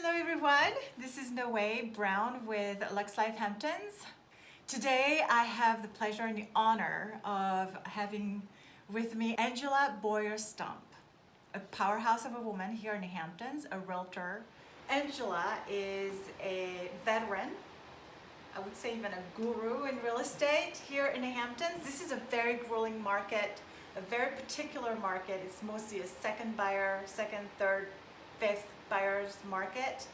Hello everyone, this is Noe Brown with Lux Life Hamptons. Today I have the pleasure and the honor of having with me Angela Boyer-Stump, a powerhouse of a woman here in the Hamptons, a realtor. Angela is a veteran, I would say even a guru in real estate here in the Hamptons. This is a very grueling market, a very particular market. It's mostly a second buyer, second, third, fifth buyer's market.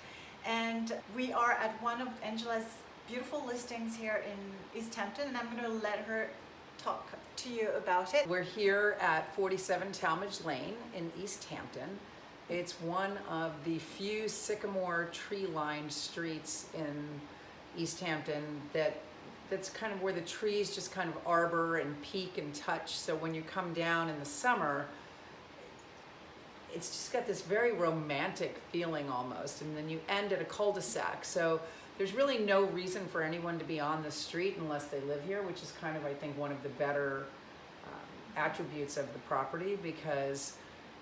And we are at one of Angela's beautiful listings here in East Hampton, and I'm going to let her talk to you about it. We're here at 47 Talmage Lane in East Hampton. It's one of the few sycamore tree-lined streets in East Hampton that's kind of where the trees just kind of arbor and peak and touch. So when you come down in the summer, it's just got this very romantic feeling almost, and then you end at a cul-de-sac. So there's really no reason for anyone to be on the street unless they live here, which is kind of, I think, one of the better attributes of the property, because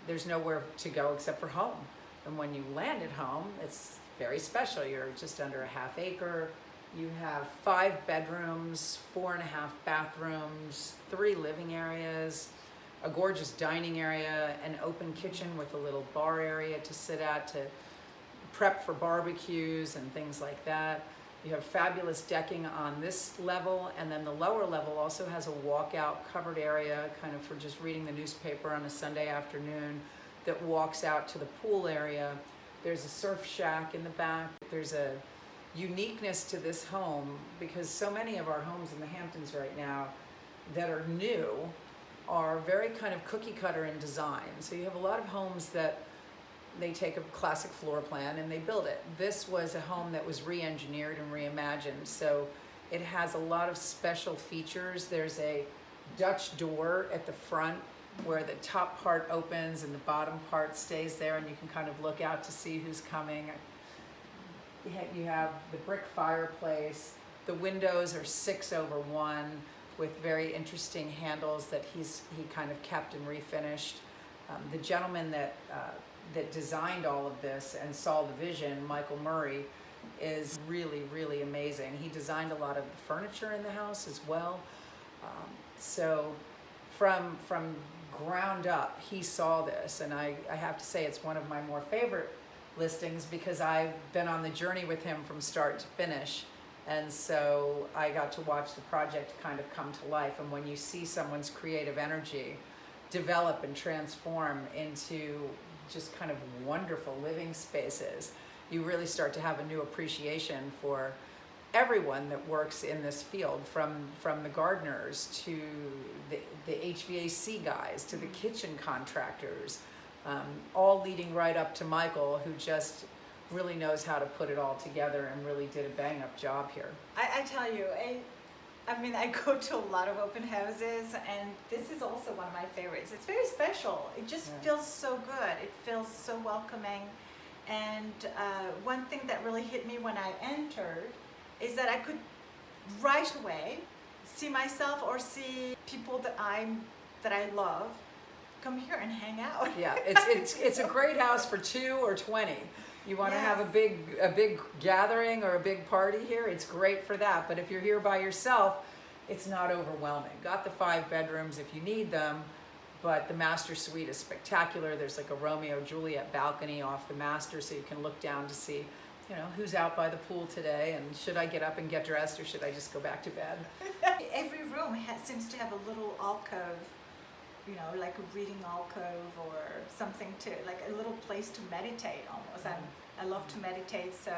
there's nowhere to go except for home. And when you land at home, it's very special. You're just under a half acre. You have 5 bedrooms, 4.5 bathrooms, 3 living areas, a gorgeous dining area, an open kitchen with a little bar area to sit at to prep for barbecues and things like that. You have fabulous decking on this level, and then the lower level also has a walkout covered area kind of for just reading the newspaper on a Sunday afternoon that walks out to the pool area. There's a surf shack in the back. There's a uniqueness to this home because so many of our homes in the Hamptons right now that are new are very kind of cookie cutter in design. So you have a lot of homes that they take a classic floor plan and they build it. This was a home that was re-engineered and reimagined. So it has a lot of special features. There's a Dutch door at the front where the top part opens and the bottom part stays there, and you can kind of look out to see who's coming. You have the brick fireplace. The windows are 6/1 with very interesting handles that he kind of kept and refinished. The gentleman that designed all of this and saw the vision, Michael Murray, is really, really amazing. He designed a lot of the furniture in the house as well. So from ground up, he saw this, and I have to say it's one of my more favorite listings because I've been on the journey with him from start to finish. And so I got to watch the project kind of come to life. And when you see someone's creative energy develop and transform into just kind of wonderful living spaces, you really start to have a new appreciation for everyone that works in this field, from the gardeners to the HVAC guys to the kitchen contractors, all leading right up to Michael, who just really knows how to put it all together and really did a bang-up job here. I tell you, I mean, I go to a lot of open houses, and this is also one of my favorites. It's very special. It just feels so good. It feels so welcoming. And one thing that really hit me when I entered is that I could right away see myself or see people that I love come here and hang out. Yeah, it's a great house for 2 or 20. You want to have a big gathering or a big party here, it's great for that. But if you're here by yourself, it's not overwhelming. Got the 5 bedrooms if you need them, but the master suite is spectacular. There's like a Romeo and Juliet balcony off the master, so you can look down to see, who's out by the pool today, and should I get up and get dressed, or should I just go back to bed? Every room seems to have a little alcove, like a reading alcove or something, to like a little place to meditate almost. I love to meditate, so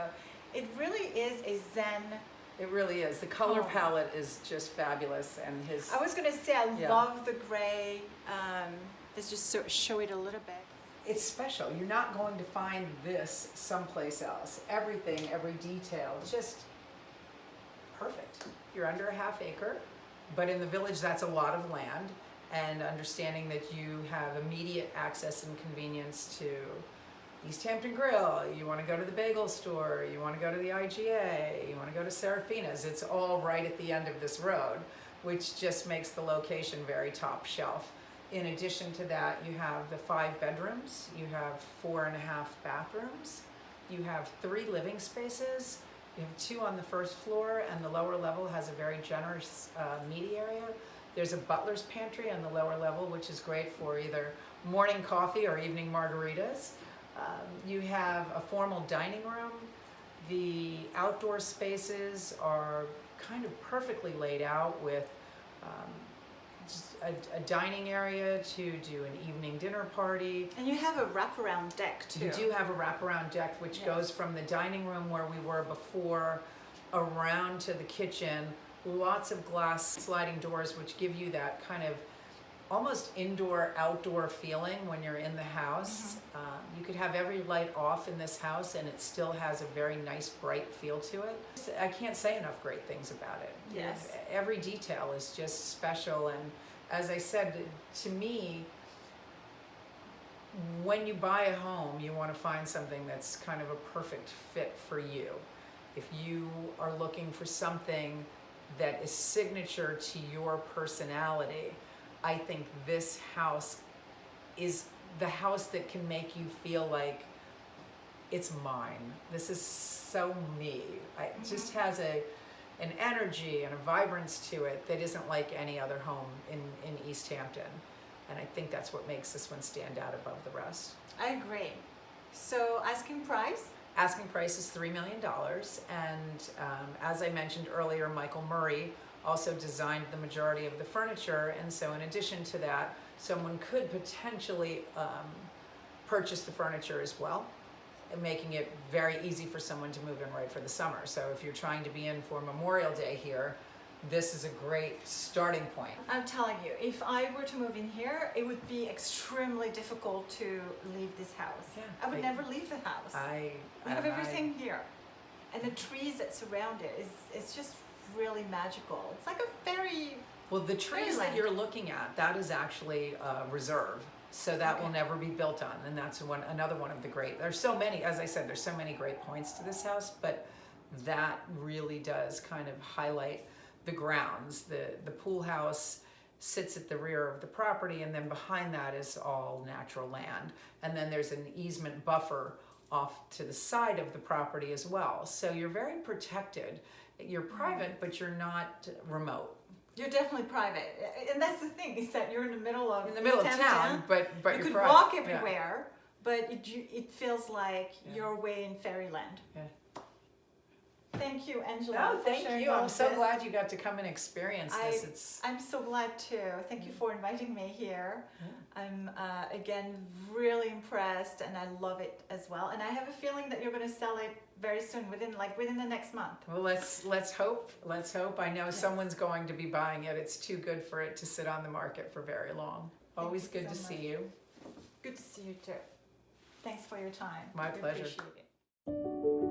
it really is a Zen. It really is. The color palette is just fabulous, and I was gonna say I love the gray. Let's just show it a little bit. It's special. You're not going to find this someplace else. Everything, every detail, just perfect. You're under a half acre, but in the village that's a lot of land. And understanding that you have immediate access and convenience to East Hampton Grill, you want to go to the bagel store, you want to go to the IGA, you want to go to Serafina's, it's all right at the end of this road, which just makes the location very top shelf. In addition to that, you have the 5 bedrooms, you have 4.5 bathrooms, You have 3 living spaces. You have 2 on the first floor, and the lower level has a very generous meaty area. There's a butler's pantry on the lower level, which is great for either morning coffee or evening margaritas. You have a formal dining room. The outdoor spaces are kind of perfectly laid out with just a dining area to do an evening dinner party. And you have a wraparound deck too. You do have a wraparound deck, which goes from the dining room where we were before around to the kitchen. Lots of glass sliding doors, which give you that kind of almost indoor-outdoor feeling when you're in the house. You could have every light off in this house and it still has a very nice, bright feel to it. I can't say enough great things about it. Yes. Every detail is just special, and as I said, to me, when you buy a home, you want to find something that's kind of a perfect fit for you. If you are looking for something that is signature to your personality, I think this house is the house that can make you feel like it's mine. This is so me. It just has an energy and a vibrance to it that isn't like any other home in East Hampton. And I think that's what makes this one stand out above the rest. I agree. So asking price? Asking price is $3 million. And as I mentioned earlier, Michael Murray also designed the majority of the furniture. And so in addition to that, someone could potentially purchase the furniture as well, and making it very easy for someone to move in right for the summer. So if you're trying to be in for Memorial Day here, this is a great starting point. I'm telling you, if I were to move in here, it would be extremely difficult to leave this house. Yeah, I would never leave the house. We have everything here. And the trees that surround it, it's just really magical. It's like a fairy. Well, the trees that you're looking at, that is actually a reserve. So that will never be built on. And that's another one of the great, there's so many, as I said, there's so many great points to this house, but that really does kind of highlight the grounds. The pool house sits at the rear of the property, and then behind that is all natural land. And then there's an easement buffer off to the side of the property as well. So you're very protected. You're private, but you're not remote. You're definitely private, and that's the thing, is that you're in the middle of town, but you you're could private. walk everywhere, but it feels like you're way in fairyland. Yeah. Thank you, Angela. No, thank you. I'm so glad you got to come and experience this. I'm so glad too. Thank you for inviting me here. I'm again really impressed, and I love it as well. And I have a feeling that you're going to sell it very soon, within the next month. Well, let's hope. Let's hope. I know someone's going to be buying it. It's too good for it to sit on the market for very long. Always good to see you. Good to see you too. Thanks for your time. My pleasure. Appreciate it.